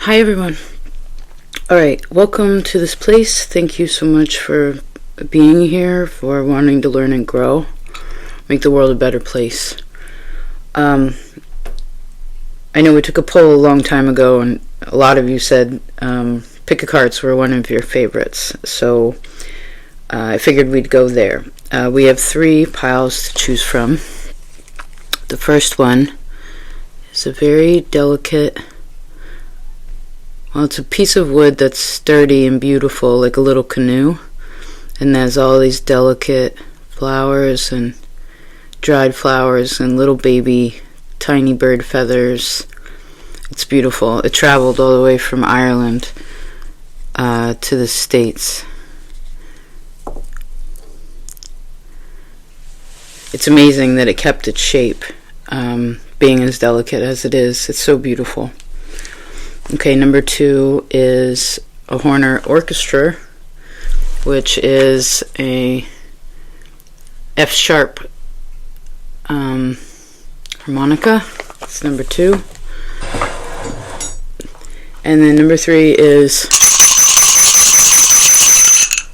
Hi everyone. Alright, welcome to this place. Thank you so much for being here, for wanting to learn and grow. Make the world a better place. I know we took a poll a long time ago and a lot of you said pick a cards were one of your favorites. So I figured we'd go there. We have 3 piles to choose from. The first one is a very delicate... Well, it's a piece of wood that's sturdy and beautiful, like a little canoe. And there's all these delicate flowers and dried flowers and little baby tiny bird feathers. It's beautiful. It traveled all the way from Ireland to the States. It's amazing that it kept its shape, being as delicate as it is. It's so beautiful. Okay, number 2 is a Horner Orchestra, which is a F sharp harmonica. That's number 2. And then number 3 is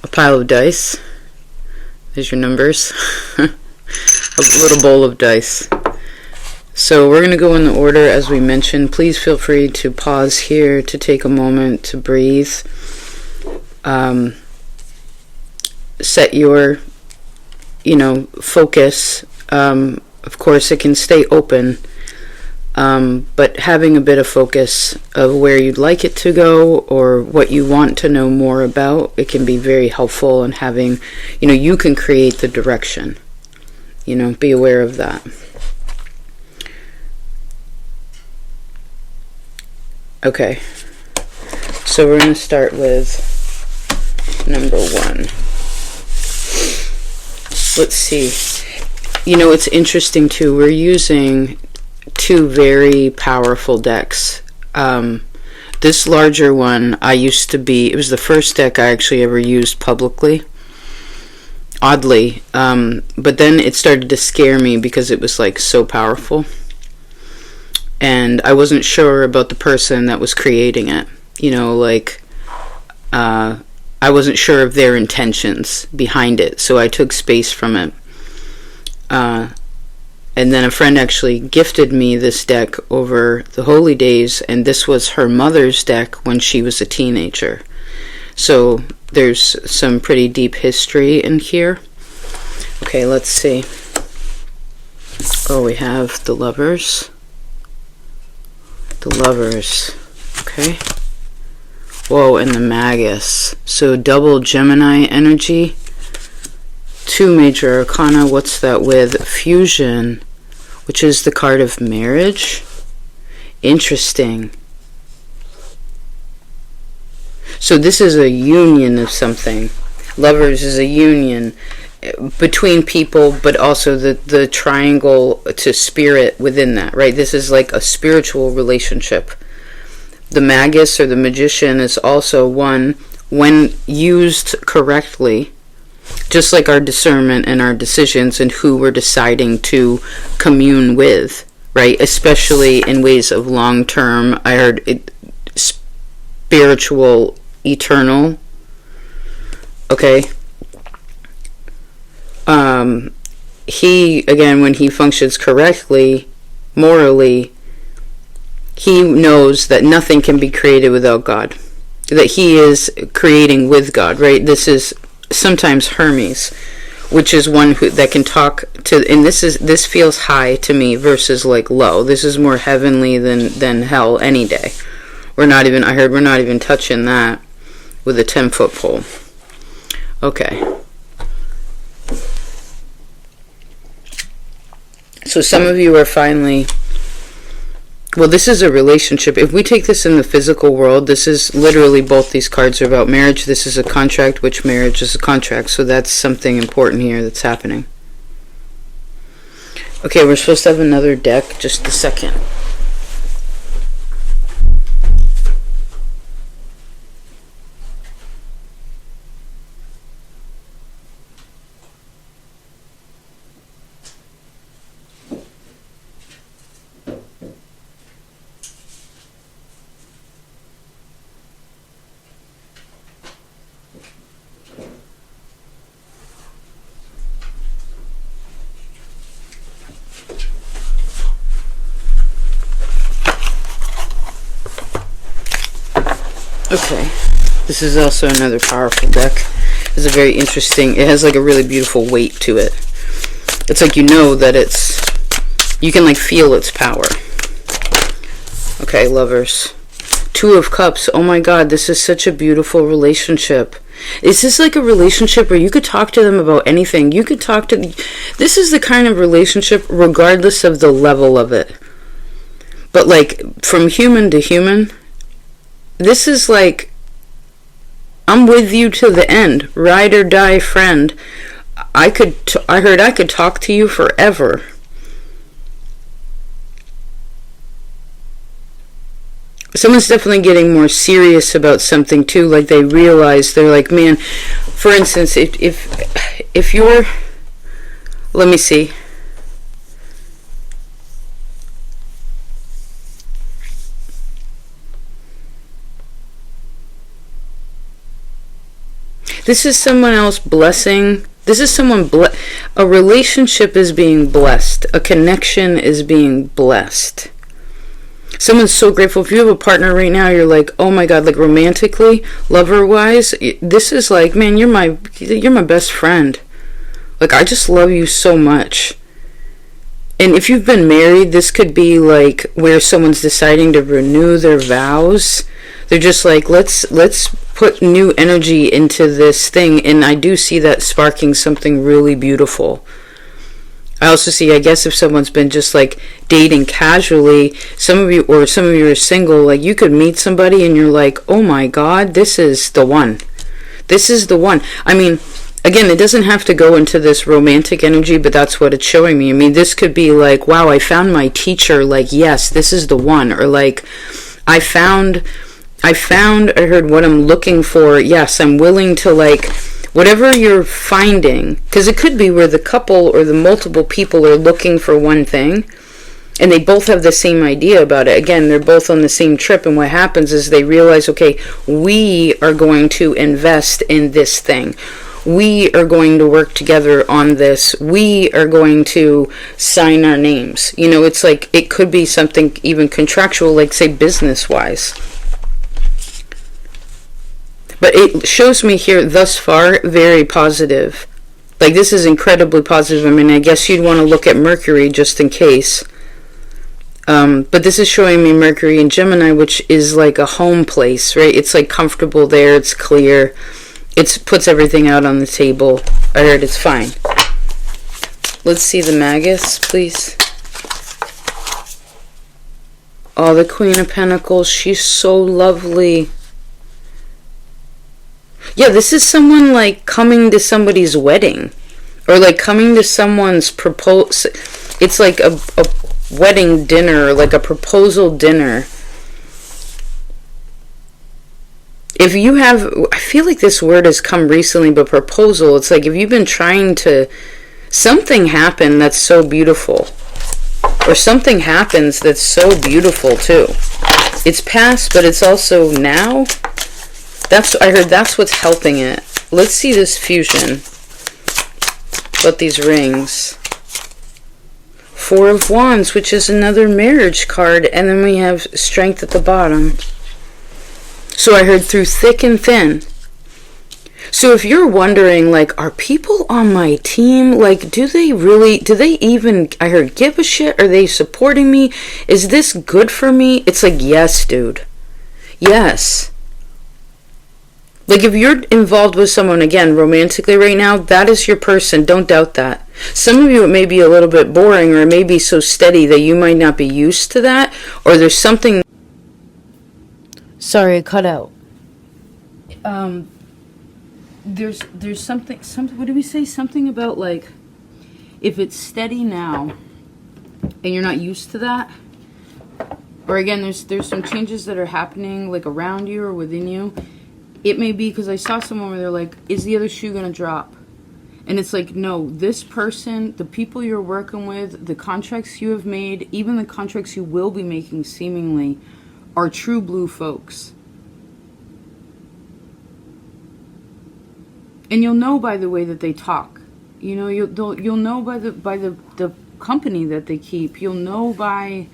a pile of dice. There's your numbers. A little bowl of dice. So we're going to go in the order as we mentioned. Please feel free to pause here to take a moment to breathe. Set your, focus. Of course, it can stay open, but having a bit of focus of where you'd like it to go or what you want to know more about, it can be very helpful in having, you can create the direction. Be aware of that. Okay, so we're going to start with number 1. Let's see. It's interesting too. We're using 2 very powerful decks. This larger one, it was the first deck I actually ever used publicly. Oddly. But then it started to scare me because it was so powerful. And I wasn't sure about the person that was creating it. I wasn't sure of their intentions behind it, so I took space from it. And then a friend actually gifted me this deck over the holy days, and this was her mother's deck when she was a teenager. So there's some pretty deep history in here. Okay, let's see. Oh, we have the Lovers. The Lovers, okay. Whoa, and the Magus. So double Gemini energy. 2 major arcana. What's that with? Fusion, which is the card of marriage. Interesting. So this is a union of something. Lovers is a union between people, but also the triangle to spirit within that, right? This is like a spiritual relationship. The Magus or the Magician is also one, when used correctly, just like our discernment and our decisions and who we're deciding to commune with, right? Especially in ways of long-term, I heard it, spiritual, eternal, okay? He, again, when he functions correctly, morally, he knows that nothing can be created without God. That he is creating with God, right? This is sometimes Hermes, which is one that can talk to, and this feels high to me versus low. This is more heavenly than hell any day. We're not even touching that with a 10-foot pole. Okay. So some of you are finally... Well, this is a relationship. If we take this in the physical world, this is literally both these cards are about marriage. This is a contract, which marriage is a contract. So that's something important here that's happening. Okay, we're supposed to have another deck. Just a second. Okay. This is also another powerful deck. It's a very interesting, it has like a really beautiful weight to it. It's like, you know that it's, you can like feel its power. Okay, lovers. Two of Cups. Oh my God, this is such a beautiful relationship. Is this like a relationship where you could talk to them about anything? You could talk to... This is the kind of relationship regardless of the level of it. But like, from human to human, this is like, I'm with you to the end. Ride or die friend. I heard I could talk to you forever. Someone's definitely getting more serious about something too. Like they realize, they're like, man, for instance, if you're, let me see. This is someone else blessing. This is someone, a relationship is being blessed. A connection is being blessed. Someone's so grateful. If you have a partner right now, you're like, oh my God, like romantically, lover-wise, this is like, man, you're my best friend. Like, I just love you so much. And if you've been married, this could be like where someone's deciding to renew their vows. They're just like, let's put new energy into this thing. And I do see that sparking something really beautiful. I also see, I guess if someone's been just like dating casually, some of you are single, like you could meet somebody and you're like, oh my God, this is the one. This is the one. I mean, again, it doesn't have to go into this romantic energy, but that's what it's showing me. I mean, this could be like, wow, I found my teacher, like, yes, this is the one. Or like, I heard what I'm looking for. Yes, I'm willing to like, whatever you're finding, because it could be where the couple or the multiple people are looking for one thing and they both have the same idea about it. Again, they're both on the same trip, and what happens is they realize, okay, we are going to invest in this thing. We are going to work together on this. We are going to sign our names. You know, it's like, it could be something even contractual, like say business-wise. But it shows me here thus far very positive. Like this is incredibly positive. I mean, I guess you'd want to look at Mercury just in case. But this is showing me Mercury in Gemini, which is like a home place, right? It's like comfortable there. It's clear. It puts everything out on the table. I heard it's fine. Let's see the Magus, please. Oh, the Queen of Pentacles. She's so lovely. Yeah, this is someone like coming to somebody's wedding, or like coming to someone's proposal. It's like a wedding dinner, like a proposal dinner. If you have, I feel like this word has come recently, but proposal, it's like if you've been trying to, something happened that's so beautiful, or something happens that's so beautiful too. It's past, but it's also now. I heard that's what's helping it. Let's see this fusion. About these rings. Four of Wands, which is another marriage card. And then we have Strength at the bottom. So I heard through thick and thin. So if you're wondering, like, are people on my team, like, do they even, I heard, give a shit? Are they supporting me? Is this good for me? It's like, yes, dude. Yes. Like, if you're involved with someone, again, romantically right now, that is your person. Don't doubt that. Some of you, it may be a little bit boring, or it may be so steady that you might not be used to that, or there's something... Sorry, it cut out. There's something, what did we say? Something about, like, if it's steady now, and you're not used to that, or again, there's some changes that are happening, like, around you or within you. It may be because I saw someone where they're like, is the other shoe going to drop? And it's like, no, this person, the people you're working with, the contracts you have made, even the contracts you will be making seemingly, are true blue folks. And you'll know by the way that they talk. You know, you'll know by the company that they keep. You'll know by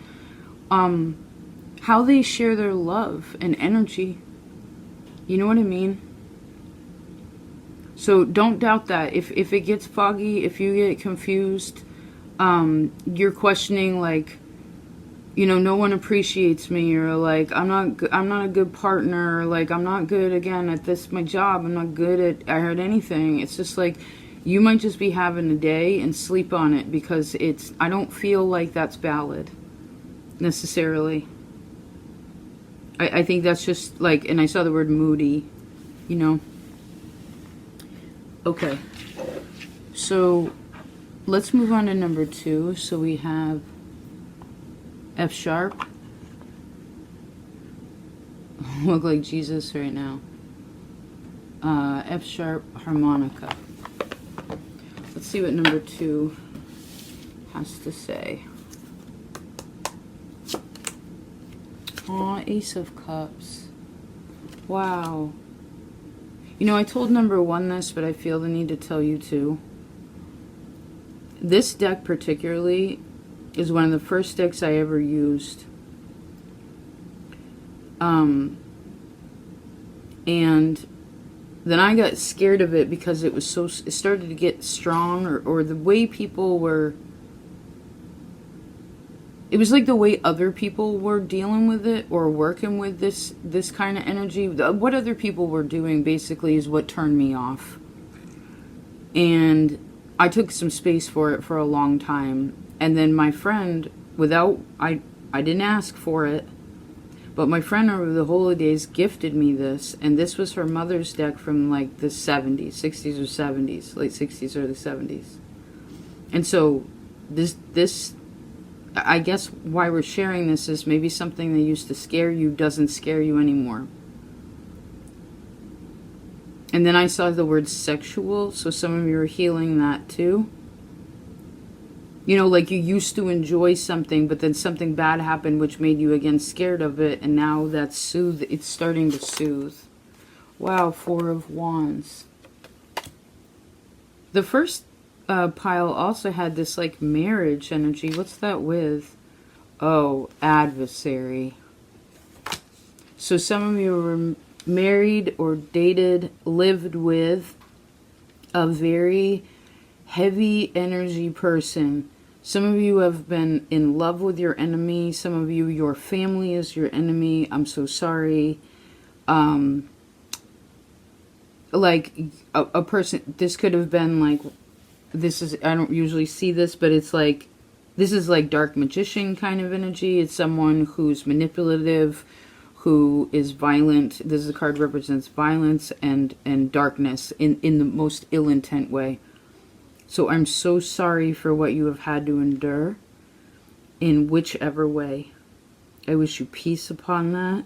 how they share their love and energy. You know what I mean? So don't doubt that. If it gets foggy, if you get confused, you're questioning like, you know, no one appreciates me, or like I'm not a good partner, or like I'm not good again at this my job. I'm not good at anything. It's just like you might just be having a day and sleep on it, because I don't feel like that's valid necessarily. I think that's just like, and I saw the word moody, you know. Okay, so let's move on to number 2. So we have F sharp. Look like Jesus right now. F sharp harmonica. Let's see what number 2 has to say. Aw, Ace of Cups. Wow. You know, I told number 1 this, but I feel the need to tell you too. This deck particularly is one of the first decks I ever used. And then I got scared of it because it started to get strong, or the way people were, it was like the way other people were dealing with it or working with this kind of energy. What other people were doing basically is what turned me off. And I took some space for it for a long time. And then my friend, I didn't ask for it, but my friend over the holidays gifted me this. And this was her mother's deck from like the 70s, 60s or 70s, late 60s, early 70s. And so this I guess why we're sharing this is maybe something that used to scare you doesn't scare you anymore. And then I saw the word sexual, so some of you are healing that too. You know, like you used to enjoy something, but then something bad happened which made you again scared of it, and now that's it's starting to soothe. Wow, 4 of Wands. The first pile also had this like marriage energy. What's that with? Oh, adversary. So some of you were married or dated, lived with a very heavy energy person. Some of you have been in love with your enemy. Some of you, your family is your enemy. I'm so sorry. Like a person, this could have been like, this is, I don't usually see this, but it's like, this is like dark magician kind of energy. It's someone who's manipulative, who is violent. This is a card represents violence and darkness in the most ill intent way. So I'm so sorry for what you have had to endure in whichever way. I wish you peace upon that.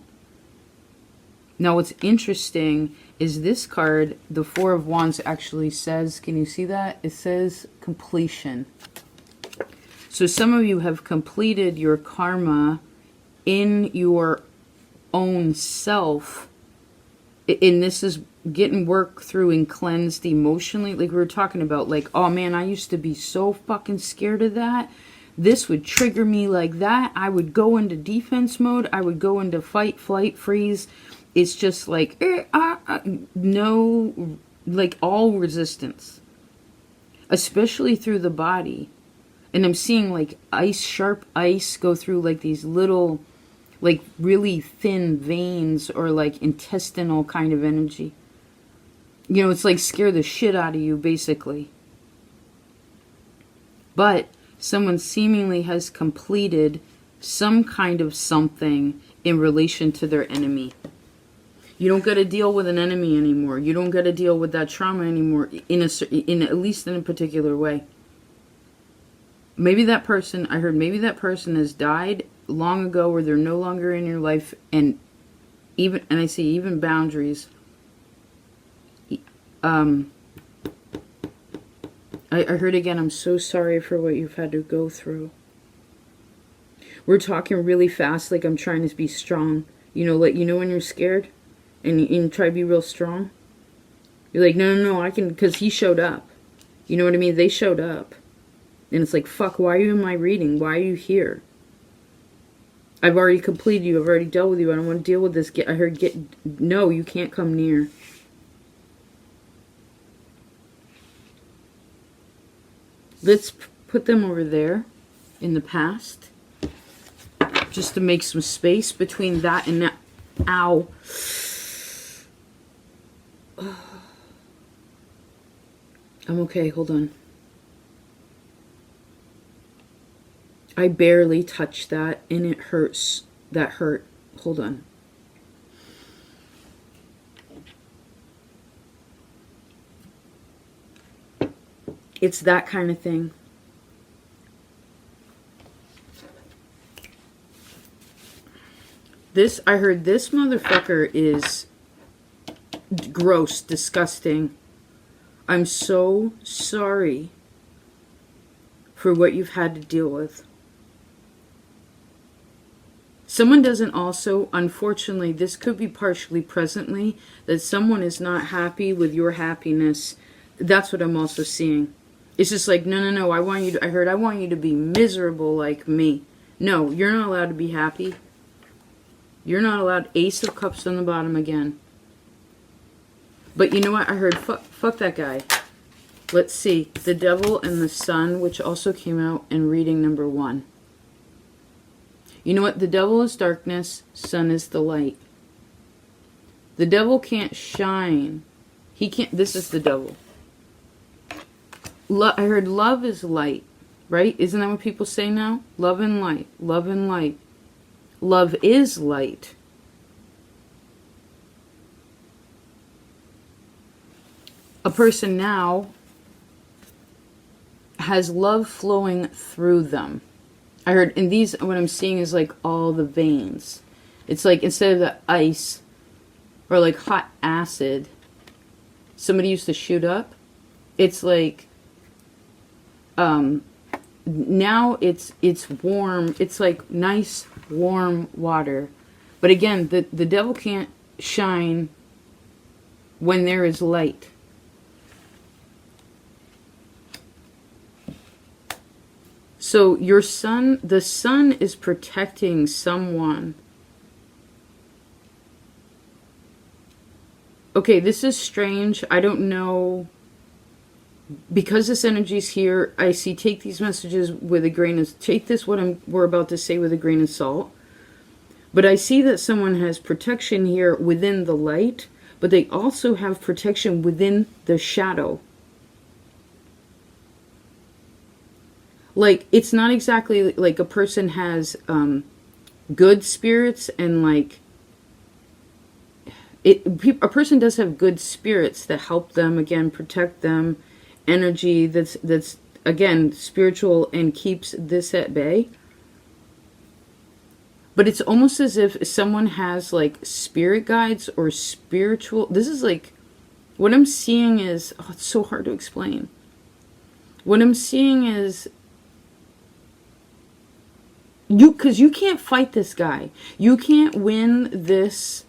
Now what's interesting is this card, the 4 of Wands, actually says, can you see that? It says completion. So some of you have completed your karma in your own self. And this is getting worked through and cleansed emotionally. Like we were talking about, like, oh man, I used to be so fucking scared of that. This would trigger me like that. I would go into defense mode. I would go into fight, flight, freeze. It's just like, no, like all resistance, especially through the body. And I'm seeing like ice, sharp ice go through like these little, like really thin veins, or like intestinal kind of energy. You know, it's like scare the shit out of you, basically. But someone seemingly has completed some kind of something in relation to their enemy. You don't got to deal with an enemy anymore. You don't got to deal with that trauma anymore, in at least in a particular way. Maybe that person, I heard maybe that person has died long ago, or they're no longer in your life, and I see even boundaries. I heard again, I'm so sorry for what you've had to go through. We're talking really fast, like I'm trying to be strong. You know, like, you know when you're scared and you try to be real strong? You're like, no, I can, because he showed up. You know what I mean? They showed up. And it's like, fuck, why are you in my reading? Why are you here? I've already completed you. I've already dealt with you. I don't want to deal with this. No, you can't come near. Let's put them over there in the past. Just to make some space between that and that. Ow. I'm okay, hold on. I barely touched that and it hurts. That hurt. Hold on. It's that kind of thing. I heard this motherfucker is gross, disgusting. I'm so sorry for what you've had to deal with. Someone doesn't also, unfortunately, this could be partially presently, that someone is not happy with your happiness. That's what I'm also seeing. It's just like, no, I want you to be miserable like me. No, you're not allowed to be happy. You're not allowed. Ace of Cups on the bottom again. But you know what? I heard, fuck that guy. Let's see. The Devil and the Sun, which also came out in reading number 1. You know what? The devil is darkness. Sun is the light. The devil can't shine. He can't. This is the devil. I heard love is light. Right? Isn't that what people say now? Love and light. Love and light. Love is light. A person now has love flowing through them. I heard in these, what I'm seeing is like all the veins. It's like instead of the ice or like hot acid somebody used to shoot up, it's like now it's warm. It's like nice warm water. But again, the devil can't shine when there is light. So your sun, the sun is protecting someone. Okay, this is strange. I don't know. Because this energy is here, I see, take these messages with a grain of, take this we're about to say with a grain of salt. But I see that someone has protection here within the light, but they also have protection within the shadow. Like, it's not exactly like a person has good spirits and like, a person does have good spirits that help them, again, protect them, energy that's again spiritual and keeps this at bay. But it's almost as if someone has like spirit guides or spiritual, this is like, what I'm seeing is, oh, it's so hard to explain. What I'm seeing is, because you can't fight this guy. You can't win this.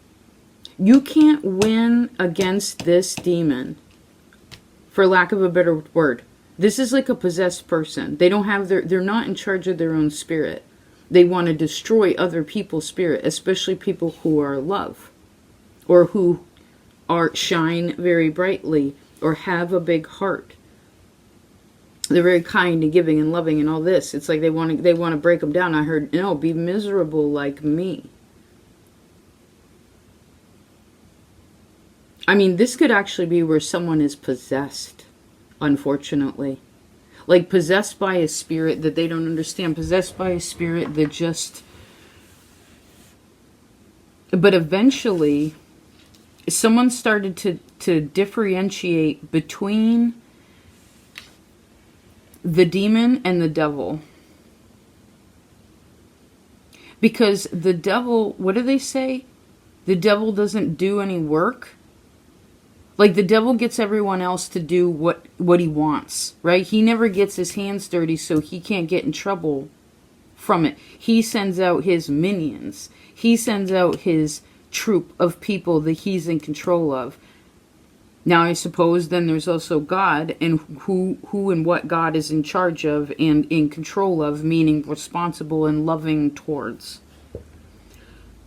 You can't win against this demon, for lack of a better word. This is like a possessed person. They don't have they're not in charge of their own spirit. They want to destroy other people's spirit, especially people who are love, or who shine very brightly, or have a big heart. They're very kind and giving and loving and all this. It's like they want to break them down. I heard, no, be miserable like me. I mean, this could actually be where someone is possessed, unfortunately. Like possessed by a spirit that they don't understand. Possessed by a spirit that just... But eventually, someone started to differentiate between the demon and the devil. Because the devil, what do they say? The devil doesn't do any work. Like the devil gets everyone else to do what he wants, right? He never gets his hands dirty, so he can't get in trouble from it. He sends out his minions. He sends out his troop of people that he's in control of. Now, I suppose then there's also God, and who and what God is in charge of and in control of, meaning responsible and loving towards.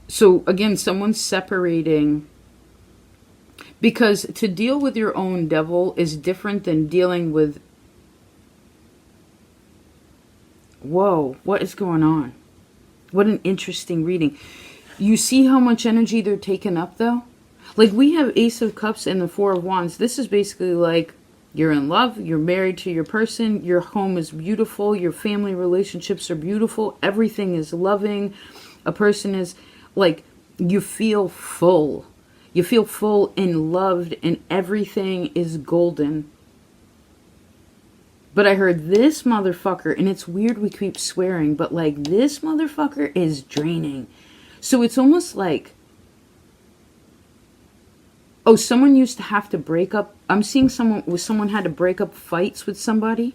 So again, someone's separating, because to deal with your own devil is different than dealing with, whoa, what is going on? What an interesting reading. You see how much energy they're taking up, though? Like, we have Ace of Cups and the Four of Wands. This is basically like, you're in love, you're married to your person, your home is beautiful, your family relationships are beautiful, everything is loving. A person is, like, you feel full. You feel full and loved, and everything is golden. But I heard this motherfucker, and it's weird we keep swearing, but like, this motherfucker is draining. So it's almost like, oh, someone used to have to break up. I'm seeing someone had to break up fights with somebody.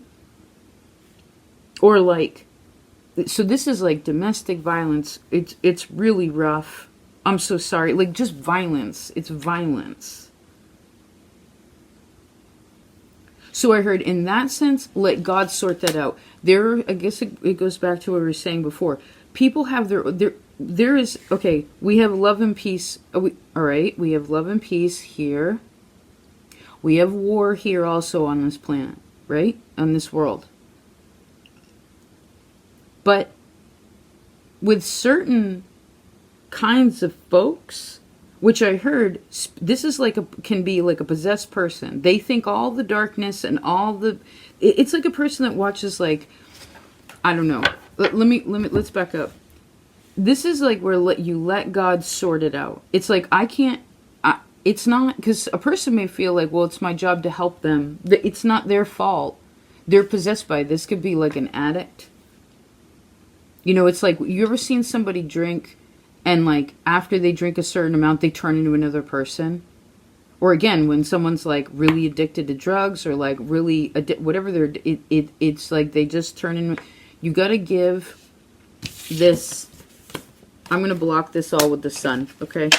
Or like, so this is like domestic violence. It's really rough. I'm so sorry. Like, just violence. It's violence. So I heard, in that sense, let God sort that out. I guess it goes back to what we were saying before. People have there is, okay, we have love and peace. All right, we have love and peace here. We have war here also on this planet, right? On this world. But with certain kinds of folks, which I heard, this is like can be like a possessed person. They think all the darkness and it's like a person that watches, like, I don't know. Let's back up. This is like where you let God sort it out. It's like, it's not, because a person may feel like, well, it's my job to help them. It's not their fault. They're possessed by this. Could be like an addict. You know, it's like, you ever seen somebody drink, and like after they drink a certain amount, they turn into another person? Or again, when someone's like really addicted to drugs, or like really whatever it's like they just turn into. You got to give this. I'm going to block this all with the sun, okay?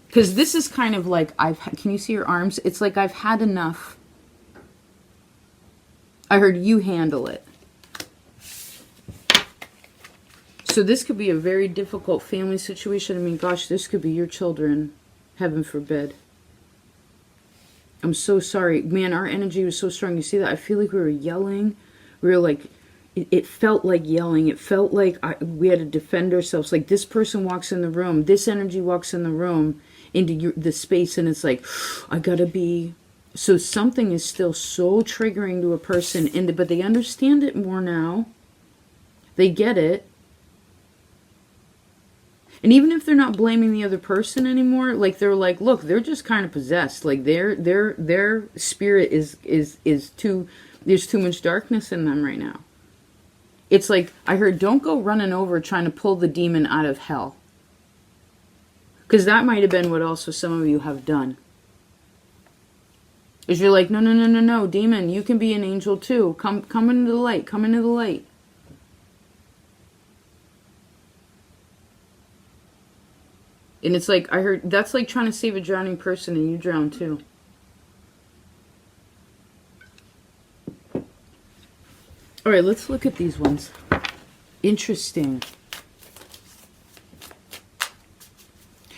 Because this is kind of like, can you see your arms? It's like, I've had enough. I heard you handle it. So this could be a very difficult family situation. I mean, gosh, this could be your children. Heaven forbid. I'm so sorry. Man, our energy was so strong. You see that? I feel like we were yelling. We were like, it felt like yelling. It felt like we had to defend ourselves. Like, this person walks in the room. This energy walks in the room into the space, and it's like, I gotta be. So something is still so triggering to a person, but they understand it more now. They get it. And even if they're not blaming the other person anymore, like, they're like, look, they're just kind of possessed. Like, their spirit is too, there's too much darkness in them right now. It's like, I heard, don't go running over trying to pull the demon out of hell. Because that might have been what also some of you have done. Is you're like, no, demon, you can be an angel too. Come into the light, come into the light. And it's like, I heard, that's like trying to save a drowning person and you drown too. All right, let's look at these ones. Interesting.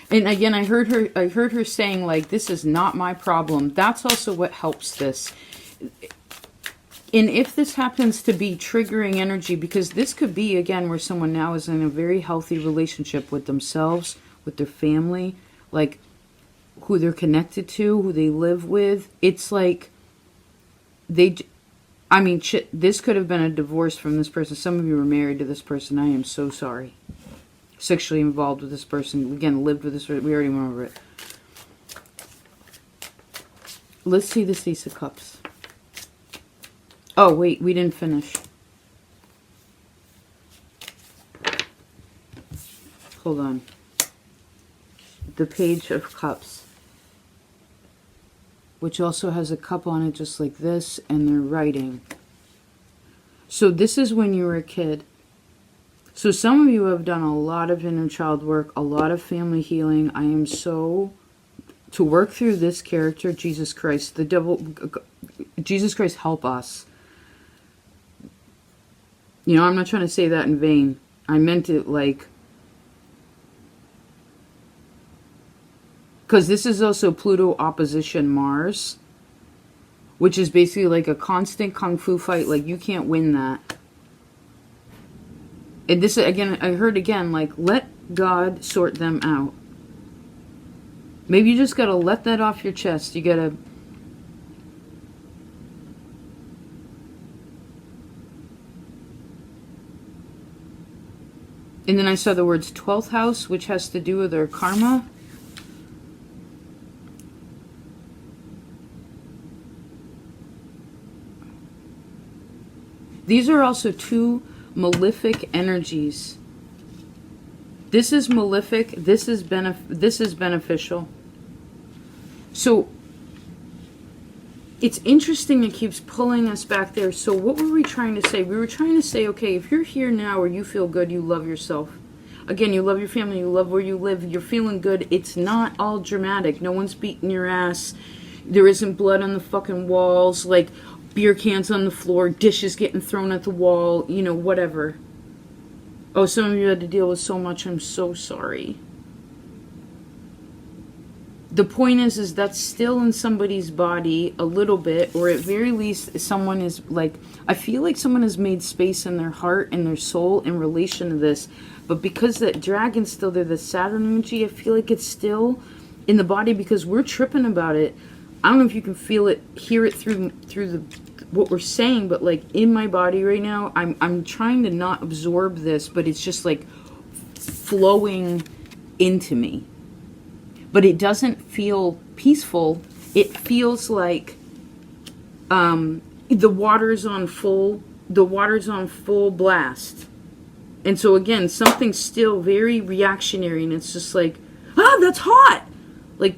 And again, I heard her saying, like, this is not my problem. That's also what helps this. And if this happens to be triggering energy, because this could be, again, where someone now is in a very healthy relationship with themselves, with their family, like who they're connected to, who they live with. It's like shit, this could have been a divorce from this person. Some of you were married to this person. I am so sorry. Sexually involved with this person. Again, lived with this person. We already went over it. Let's see the Ace of Cups. Oh, wait, we didn't finish. Hold on. The Page of Cups, which also has a cup on it just like this, and they're writing. So this is when you were a kid. So some of you have done a lot of inner child work, a lot of family healing. I am so, to work through this character, Jesus Christ, the devil, Jesus Christ, help us. You know, I'm not trying to say that in vain. I meant it like, Because this is also Pluto opposition Mars, which is basically like a constant kung fu fight. Like, you can't win that. And this, again, I heard again, like, let God sort them out. Maybe you just gotta let that off your chest. You gotta... And then I saw the words 12th house, which has to do with our karma. These are also two malefic energies. This is malefic, this is beneficial. So it's interesting, it keeps pulling us back there. So what were we trying to say? We were trying to say, okay, if you're here now or you feel good, you love yourself. Again, you love your family, you love where you live, you're feeling good. It's not all dramatic. No one's beating your ass. There isn't blood on the fucking walls, like beer cans on the floor, dishes getting thrown at the wall, you know, whatever. Oh, some of you had to deal with so much. I'm so sorry. The point is that's still in somebody's body a little bit, or at very least someone is like, I feel like someone has made space in their heart and their soul in relation to this. But because that dragon's still there, the Saturn energy, I feel like it's still in the body because we're tripping about it. I don't know if you can feel it, hear it through the what we're saying, but like in my body right now, I'm trying to not absorb this, but it's just like flowing into me. But it doesn't feel peaceful. It feels like the water's on full blast. And so again, something's still very reactionary, and it's just like, that's hot. Like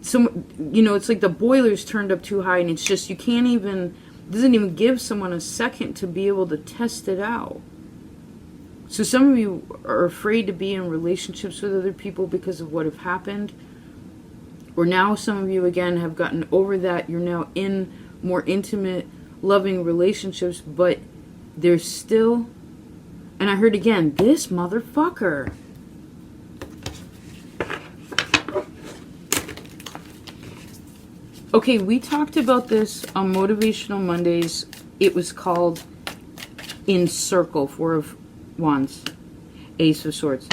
some, you know, it's like the boiler's turned up too high, and it's just, you can't even, doesn't even give someone a second to be able to test it out. So some of you are afraid to be in relationships with other people because of what have happened. Or now some of you, again, have gotten over that. You're now in more intimate, loving relationships, but there's still, and I heard again, this motherfucker. Okay, we talked about this on Motivational Mondays. It was called In Circle, Four of Wands, Ace of Swords.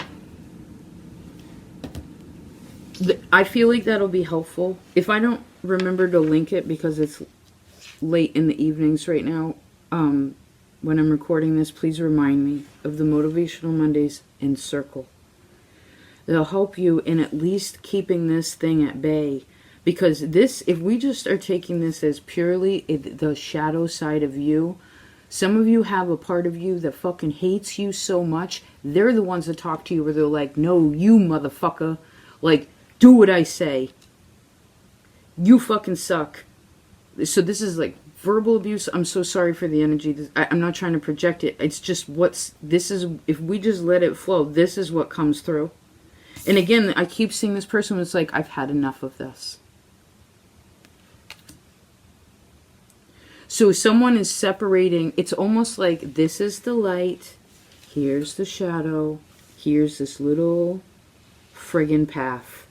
I feel like that'll be helpful. If I don't remember to link it because it's late in the evenings right now, when I'm recording this, please remind me of the Motivational Mondays in Circle. They'll help you in at least keeping this thing at bay. Because this, if we just are taking this as purely the shadow side of you, some of you have a part of you that fucking hates you so much, they're the ones that talk to you where they're like, no, you motherfucker, like, do what I say. You fucking suck. So this is like verbal abuse. I'm so sorry for the energy. I'm not trying to project it. It's just this is, if we just let it flow, this is what comes through. And again, I keep seeing this person who's like, I've had enough of this. So someone is separating, it's almost like this is the light, here's the shadow, here's this little friggin' path.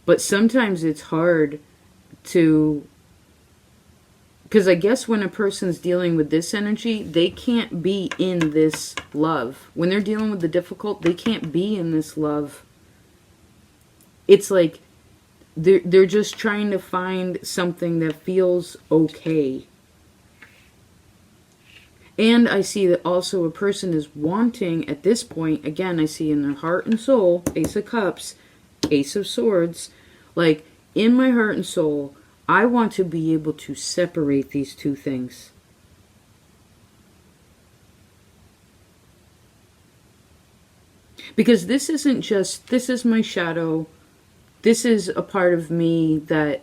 But sometimes it's hard to, because I guess when a person's dealing with this energy, they can't be in this love. When they're dealing with the difficult, they can't be in this love. It's like, they're just trying to find something that feels okay. And I see that also a person is wanting, at this point, again, I see in their heart and soul, Ace of Cups, Ace of Swords, like, in my heart and soul, I want to be able to separate these two things. Because this isn't just, this is my shadow. This is a part of me that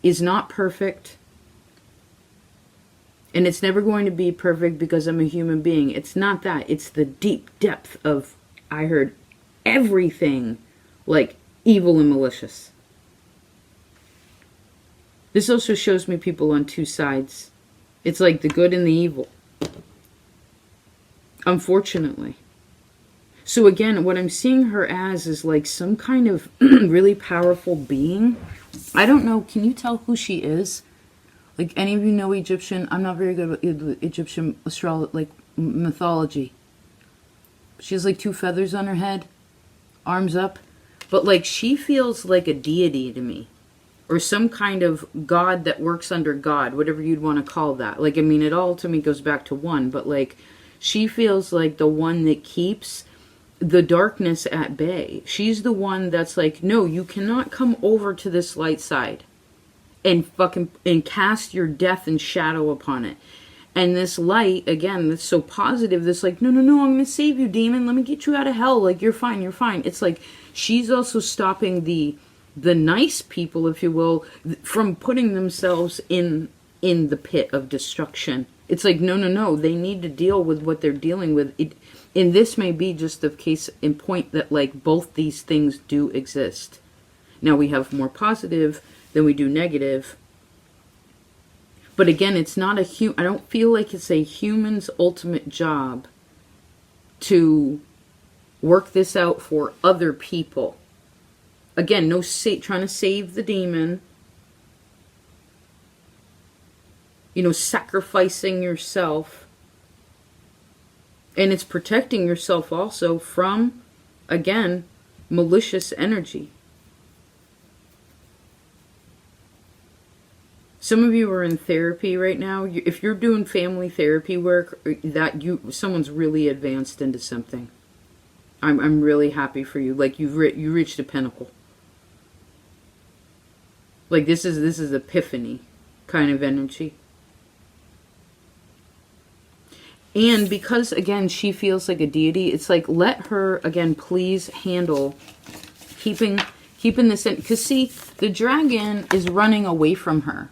is not perfect. And it's never going to be perfect because I'm a human being. It's not that. It's the deep depth of, I heard, everything like evil and malicious. This also shows me people on two sides. It's like the good and the evil. Unfortunately. So again, what I'm seeing her as is like some kind of really powerful being. I don't know. Can you tell who she is? Like, any of you know Egyptian? I'm not very good with Egyptian astrology, like mythology. She has like 2 feathers on her head, arms up. But like, she feels like a deity to me. Or some kind of god that works under God, whatever you'd want to call that. Like, I mean, it all to me goes back to one. But like, she feels like the one that keeps the darkness at bay. She's the one that's like, no, you cannot come over to this light side and cast your death and shadow upon it. And this light, again, that's so positive, this like, no, I'm going to save you, demon. Let me get you out of hell. Like, you're fine. It's like, she's also stopping the nice people, if you will, from putting themselves in the pit of destruction. It's like, no. They need to deal with what they're dealing with. And this may be just the case in point that, like, both these things do exist. Now, we have more positive than we do negative. But again, it's not I don't feel like it's a human's ultimate job to work this out for other people. Again, no trying to save the demon. Sacrificing yourself. And it's protecting yourself also from, again, malicious energy. Some of you are in therapy right now. If you're doing family therapy work, someone's really advanced into something. I'm really happy for you. Like, you reached a pinnacle. Like, this is epiphany kind of energy. And because, again, she feels like a deity, it's like, let her, again, please handle keeping this in. Because, see, the dragon is running away from her.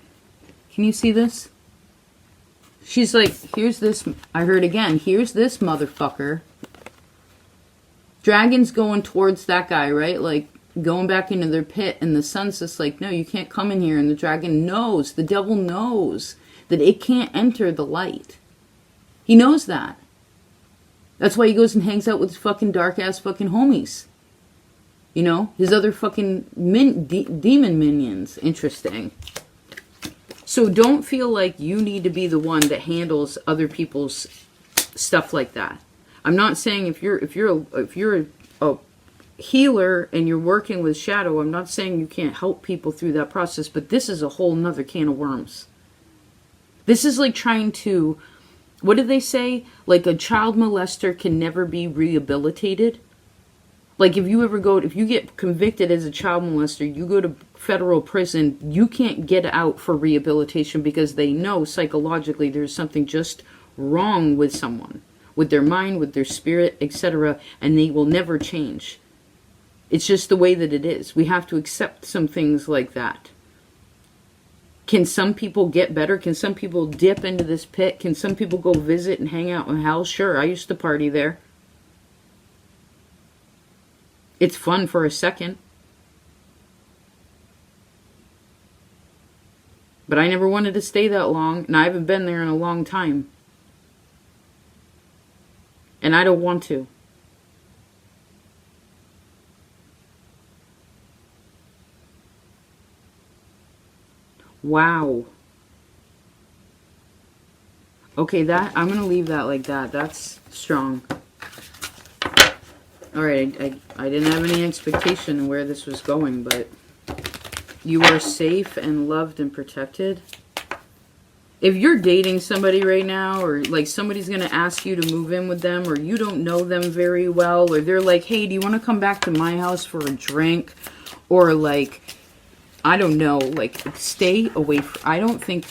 Can you see this? She's like, here's this, I heard again, here's this motherfucker. Dragon's going towards that guy, right? Like, going back into their pit, and the sun's just like, no, you can't come in here. And the dragon knows, the devil knows that it can't enter the light. He knows that. That's why he goes and hangs out with his fucking dark-ass fucking homies. His other fucking demon minions. Interesting. So don't feel like you need to be the one that handles other people's stuff like that. I'm not saying if you're a healer and you're working with shadow, I'm not saying you can't help people through that process, but this is a whole nother can of worms. This is like trying to, what do they say? Like, a child molester can never be rehabilitated. Like, if you get convicted as a child molester, you go to federal prison, you can't get out for rehabilitation because they know psychologically there's something just wrong with someone, with their mind, with their spirit, etc., and they will never change. It's just the way that it is. We have to accept some things like that. Can some people get better? Can some people dip into this pit? Can some people go visit and hang out in hell? Sure, I used to party there. It's fun for a second. But I never wanted to stay that long, and I haven't been there in a long time. And I don't want to. Wow. Okay, I'm going to leave that like that. That's strong. Alright, I didn't have any expectation of where this was going, but you are safe and loved and protected. If you're dating somebody right now, or like somebody's going to ask you to move in with them, or you don't know them very well, or they're like, hey, do you want to come back to my house for a drink? Or like, I don't know, like, stay away from,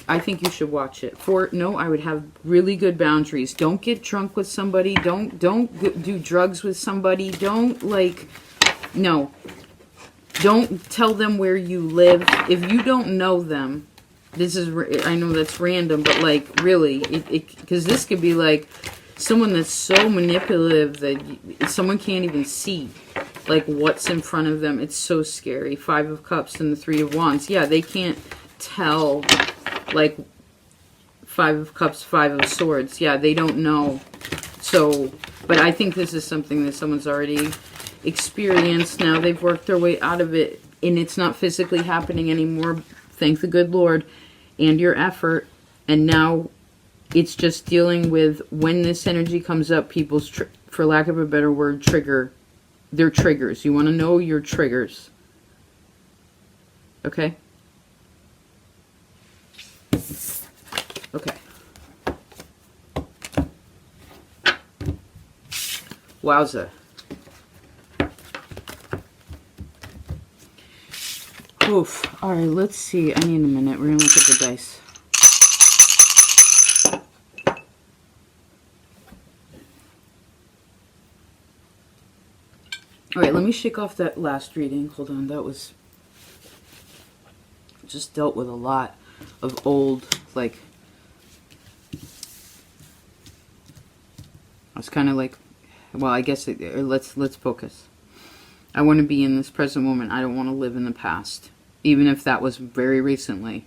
I think you should watch it. I would have really good boundaries. Don't get drunk with somebody. Don't do drugs with somebody. Don't tell them where you live. If you don't know them, I know that's random, but like, really, because this could be like someone that's so manipulative that someone can't even see like what's in front of them. It's so scary. 5 of Cups and the 3 of Wands. Yeah, they can't tell like 5 of Cups, 5 of Swords. Yeah, they don't know. So, but I think this is something that someone's already experienced. Now they've worked their way out of it, and it's not physically happening anymore. Thank the good Lord and your effort. And now it's just dealing with when this energy comes up, people's, for lack of a better word, their triggers. You want to know your triggers. Okay? Okay. Wowza. Oof. Alright, let's see. I need a minute. We're going to look at the dice. Alright, let me shake off that last reading. Hold on, that was... just dealt with a lot of old, like... It's kind of like... Well, I guess let's focus. I want to be in this present moment. I don't want to live in the past. Even if that was very recently.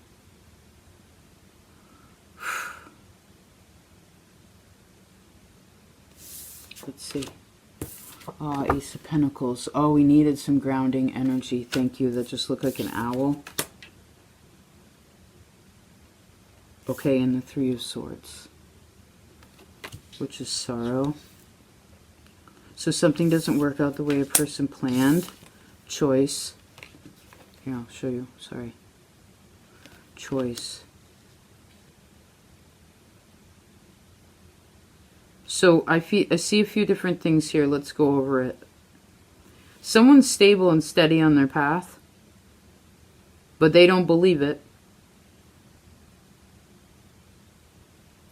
Let's see. Ace of Pentacles. Oh, we needed some grounding energy. Thank you. That just looked like an owl. Okay, and the Three of Swords. Which is sorrow. So something doesn't work out the way a person planned. Choice. Here, I'll show you. Sorry. Choice. So I see a few different things here. Let's go over it. Someone's stable and steady on their path, but they don't believe it.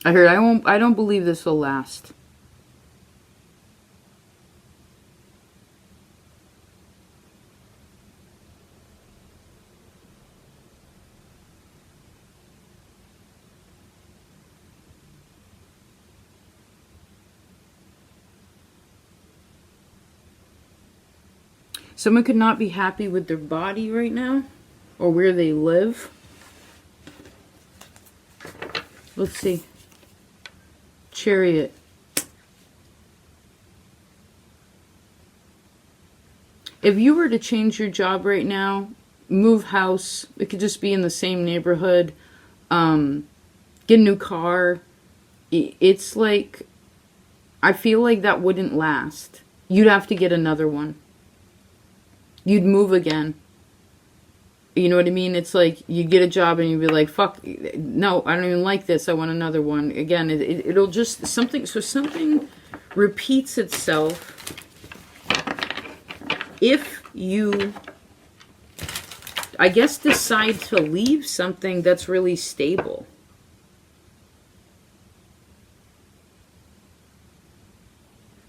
I heard, I don't believe this will last. Someone could not be happy with their body right now, or where they live. Let's see. Chariot. If you were to change your job right now, move house, it could just be in the same neighborhood, get a new car, it's like, I feel like that wouldn't last. You'd have to get another one. You'd move again. You know what I mean? It's like you get a job and you'd be like, fuck, no, I don't even like this. I want another one. Again, it'll just, something repeats itself if you, I guess, decide to leave something that's really stable.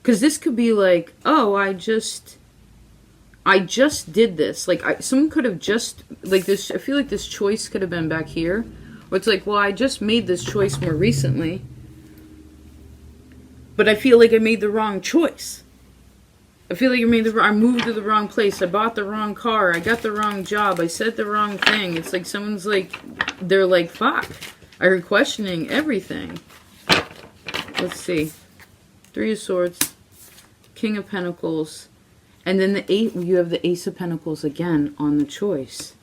Because this could be like, oh, I just did this. Like, someone could have just, like this, I feel like this choice could have been back here. Where it's like, well, I just made this choice more recently. But I feel like I made the wrong choice. I feel like I moved to the wrong place. I bought the wrong car. I got the wrong job. I said the wrong thing. It's like someone's like, they're like, fuck. I'm questioning everything. Let's see. Three of Swords. King of Pentacles. And then you have the Ace of Pentacles again on the choice.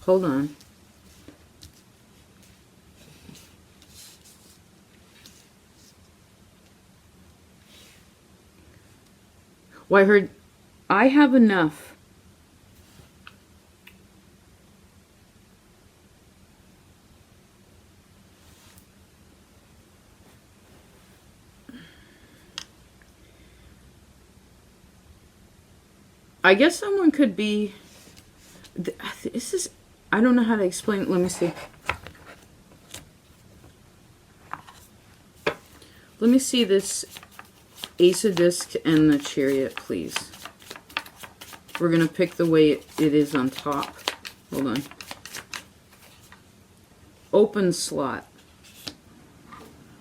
Hold on. Well, I heard, I have enough. I guess someone could be, this is, I don't know how to explain it. Let me see. Let me see this Ace of Discs and the Chariot, please. We're going to pick the way it is on top. Hold on. Open slot.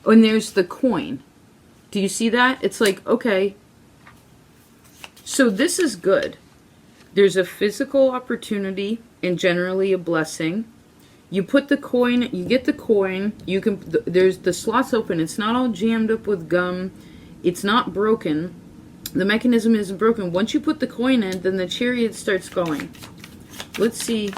Oh, and there's the coin. Do you see that? It's like, okay. So this is good. There's a physical opportunity and generally a blessing. You put the coin, you get the coin, you can, there's the slots open, it's not all jammed up with gum, it's not broken, the mechanism isn't broken. Once you put the coin in, then the chariot starts going. Let's see.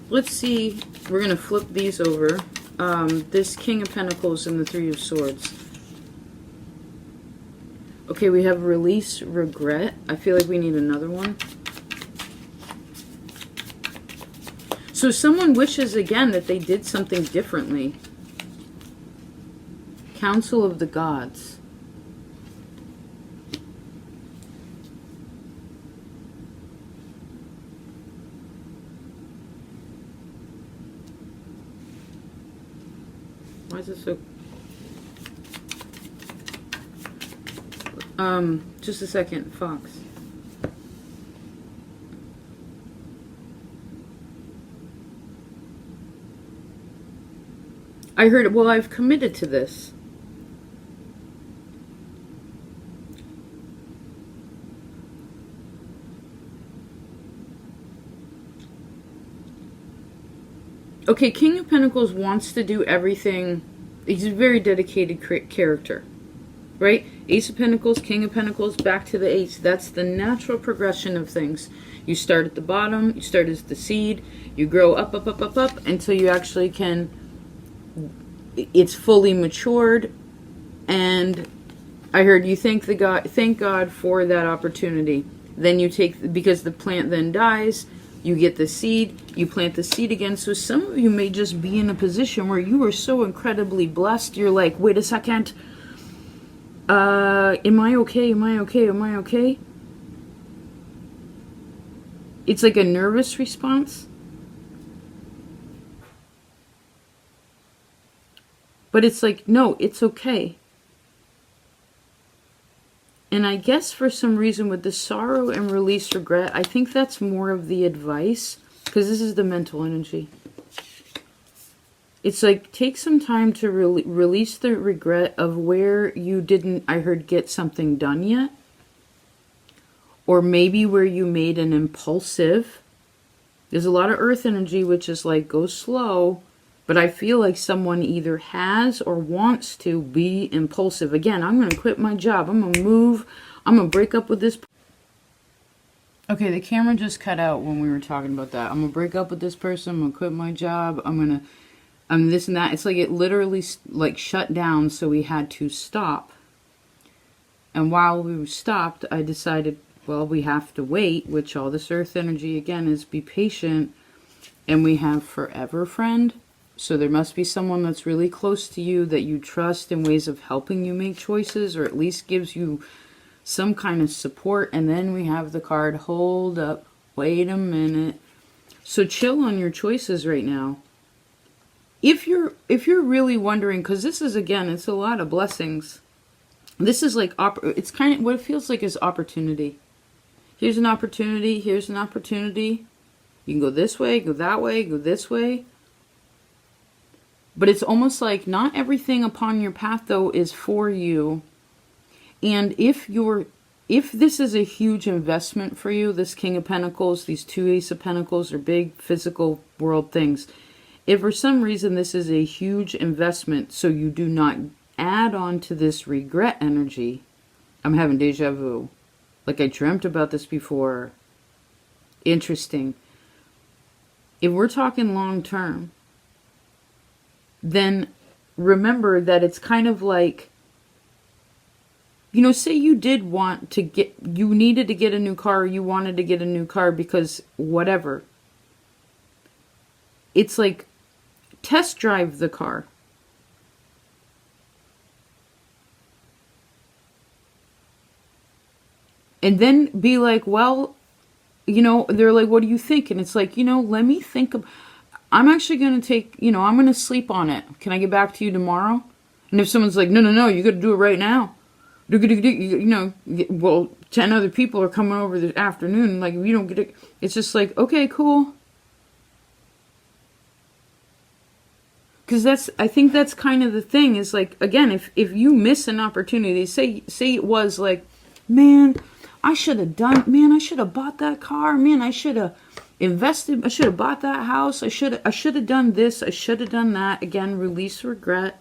Let's see, we're going to flip these over. This King of Pentacles and the Three of Swords. Okay, we have release, regret. I feel like we need another one. So someone wishes again that they did something differently. Council of the Gods. Why is it so... just a second, Fox. I heard, well, I've committed to this. Okay, King of Pentacles wants to do everything. He's a very dedicated character, right? Ace of Pentacles, King of Pentacles, back to the Ace. That's the natural progression of things. You start at the bottom, you start as the seed, you grow up, up, up, up, up, until you actually can, it's fully matured. And I heard you thank God for that opportunity. Then you take, because the plant then dies, you get the seed, you plant the seed again. So some of you may just be in a position where you are so incredibly blessed, you're like, wait a second, am I okay, am I okay, am I okay? It's like a nervous response. But it's like, no, it's okay. And I guess for some reason with the sorrow and release regret, I think that's more of the advice, because this is the mental energy. It's like, take some time to release the regret of where you didn't, I heard, get something done yet. Or maybe where you made an impulsive. There's a lot of earth energy, which is like, go slow. But I feel like someone either has or wants to be impulsive. Again, I'm going to quit my job. I'm going to move. I'm going to break up with this. Okay, the camera just cut out when we were talking about that. I'm going to break up with this person. I'm going to quit my job. I'm this and that. It's like it literally like shut down, so we had to stop. And while we were stopped, I decided, well, we have to wait, which all this earth energy, again, is be patient. And we have forever friend. So there must be someone that's really close to you that you trust in ways of helping you make choices, or at least gives you some kind of support. And then we have the card, hold up, wait a minute. So chill on your choices right now. If you're really wondering, because this is, again, it's a lot of blessings. This is like, it's kind of, what it feels like is opportunity. Here's an opportunity, here's an opportunity. You can go this way, go that way, go this way. But it's almost like not everything upon your path, though, is for you. And if this is a huge investment for you, this King of Pentacles, these two Ace of Pentacles are big physical world things. If for some reason this is a huge investment, so you do not add on to this regret energy, I'm having deja vu. Like I dreamt about this before. Interesting. If we're talking long term, then remember that it's kind of like, you know, say you did want to get, you needed to get a new car, or you wanted to get a new car because whatever. It's like, test drive the car. And then be like, well, you know, they're like, what do you think? And it's like, you know, let me think of, I'm actually going to take, you know, I'm going to sleep on it. Can I get back to you tomorrow? And if someone's like, no, you got to do it right now. You know, well, 10 other people are coming over this afternoon. Like, you don't get it. It's just like, okay, cool. Because I think that's kind of the thing is like, again, if you miss an opportunity, say it was like, man, I should have done, man, I should have bought that car. Man, I should have invested, I should have bought that house. I should have done this. I should have done that. Again, release regret.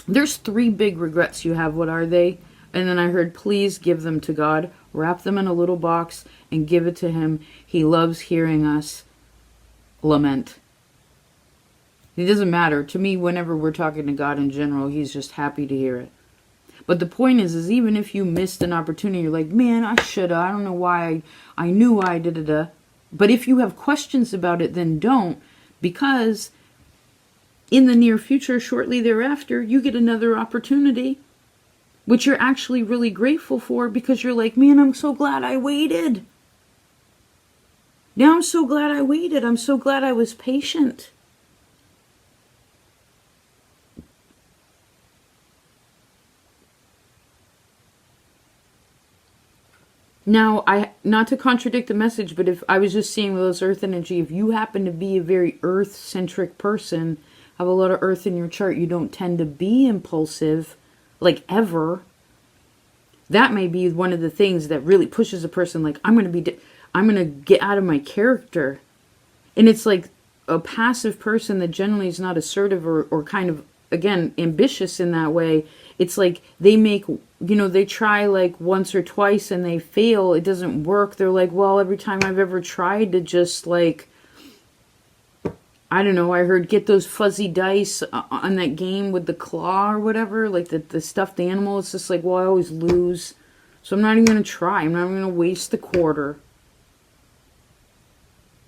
There's 3 big regrets you have. What are they? And then I heard, please give them to God. Wrap them in a little box and give it to him. He loves hearing us lament. It doesn't matter. To me, whenever we're talking to God in general, he's just happy to hear it. But the point is even if you missed an opportunity, you're like, man, I shoulda. I don't know why. I knew I did it. But if you have questions about it, then don't. Because in the near future, shortly thereafter, you get another opportunity, which you're actually really grateful for, because you're like, man, I'm so glad I waited. Now I'm so glad I waited. I'm so glad I was patient. Now, not to contradict the message, but if I was just seeing with this earth energy, if you happen to be a very earth-centric person, have a lot of earth in your chart, you don't tend to be impulsive, like ever. That may be one of the things that really pushes a person, like, I'm going to get out of my character. And it's like a passive person that generally is not assertive or kind of, again, ambitious in that way. It's like they make, they try like once or twice and they fail. It doesn't work. They're like, well, every time I've ever tried to just like, I don't know, I heard get those fuzzy dice on that game with the claw or whatever, like the stuffed animal. It's just like, well, I always lose. So I'm not even going to try. I'm not even going to waste the quarter.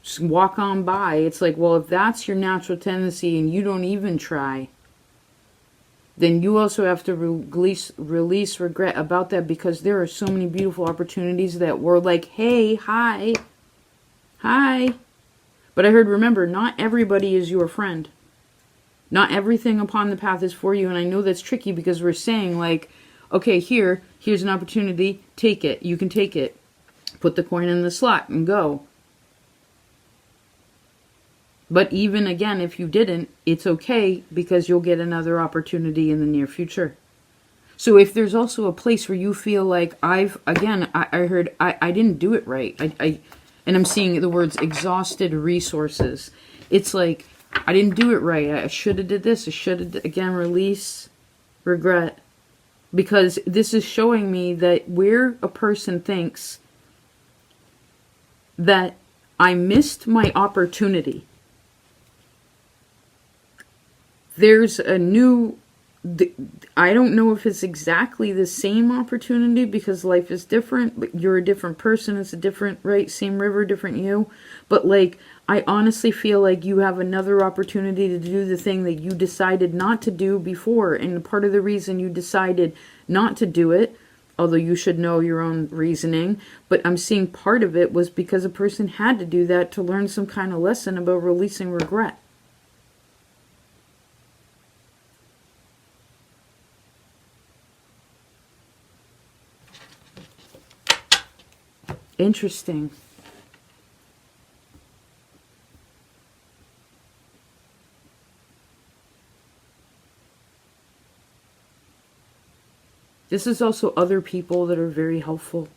Just walk on by. It's like, well, if that's your natural tendency and you don't even try, then you also have to release regret about that, because there are so many beautiful opportunities that were like, hey, hi. But I heard, remember, not everybody is your friend. Not everything upon the path is for you. And I know that's tricky because we're saying like, okay, here's an opportunity. Take it. You can take it. Put the coin in the slot and go. But even again, if you didn't, it's okay, because you'll get another opportunity in the near future. So if there's also a place where you feel like I heard I didn't do it right. And I'm seeing the words exhausted resources. It's like, I didn't do it right. I should have did this. I should have, again, release regret. Because this is showing me that where a person thinks that I missed my opportunity, there's a new, I don't know if it's exactly the same opportunity, because life is different, but you're a different person. It's a different, right? Same river, different you. But like, I honestly feel like you have another opportunity to do the thing that you decided not to do before. And part of the reason you decided not to do it, although you should know your own reasoning, but I'm seeing part of it was because a person had to do that to learn some kind of lesson about releasing regret. Interesting. This is also other people that are very helpful.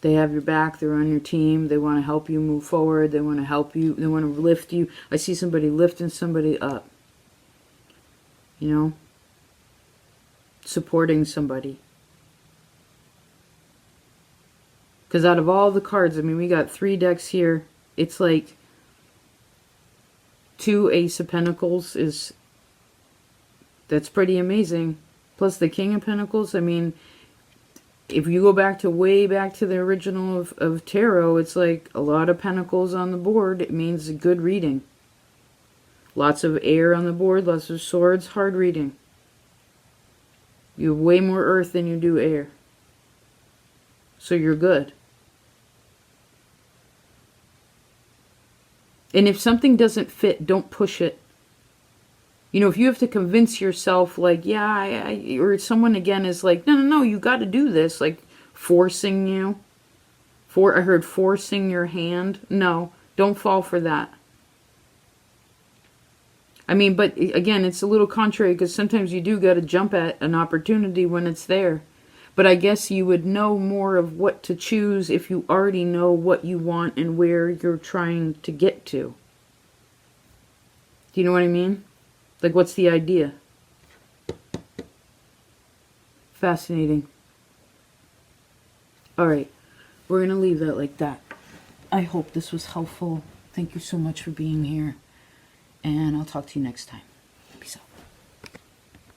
They have your back. They're on your team. They want to help you move forward. They want to help you. They want to lift you. I see somebody lifting somebody up. Supporting somebody. Because out of all the cards, I mean, we got 3 decks here. It's like 2 Ace of Pentacles that's pretty amazing. Plus the King of Pentacles. I mean, if you go way back to the original of tarot, it's like a lot of pentacles on the board. It means a good reading. Lots of air on the board, lots of swords, hard reading. You have way more earth than you do air. So you're good. And if something doesn't fit, don't push it. If you have to convince yourself, like, yeah, or someone again is like, no, you got to do this, like forcing you. I heard forcing your hand. No, don't fall for that. I mean, but again, it's a little contrary because sometimes you do got to jump at an opportunity when it's there. But I guess you would know more of what to choose if you already know what you want and where you're trying to get to. Do you know what I mean? Like, what's the idea? Fascinating. All right, we're going to leave that like that. I hope this was helpful. Thank you so much for being here. And I'll talk to you next time.